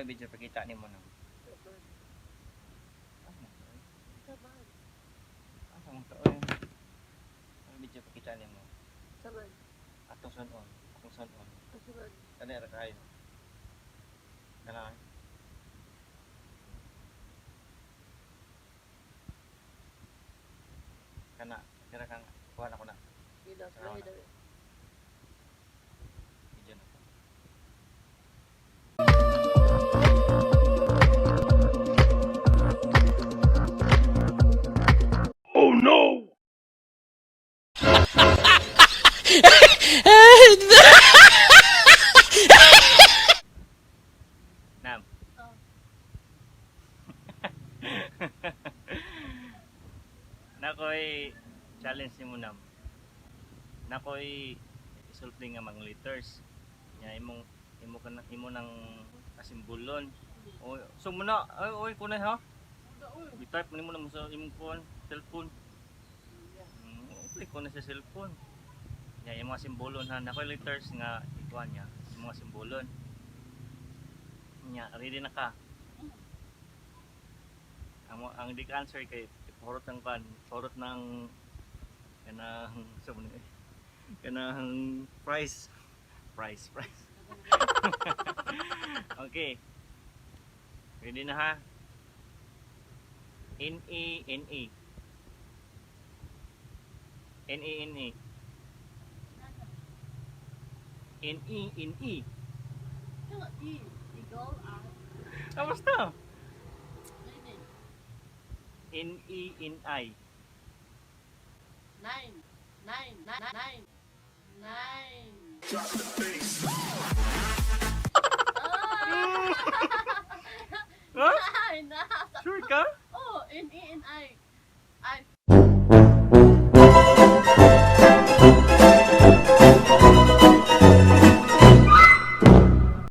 ko'y video pakita ni mo nang. Asa mo to? Ang video pakita ni mo. Saman. Atong sunon. Atong sunon. Saman. Kani ra kayo. Kana. Kana, kira kang kuha na ko na. Gila, Salamat. play daw. Video na. Oh no! Nam. Oh. Nakoy challenge ni mo nam. Nakoy isulti nga mga letters. Nya imo nang kasimbulon. Oy, so muna, oy kunay ha. I-type mo na mo sa imong phone, cellphone. Okay ko na sa cellphone. Nya yung mga simbolon ha, nakoy letters nga ikuan niya, yung mga simbolon. Nya ready na ka. Ang di ka answer kay purot ng kan, purot ng kanang kanang price. Okay. Ready na ha? N-E-N-E. N-E-N-E. N-E-N-E. Yung E. Eagle, Ah, basta. Nine. N-E-N-I. Nine. Nine. Nine. Nine. Huh? Nine. Sure ka?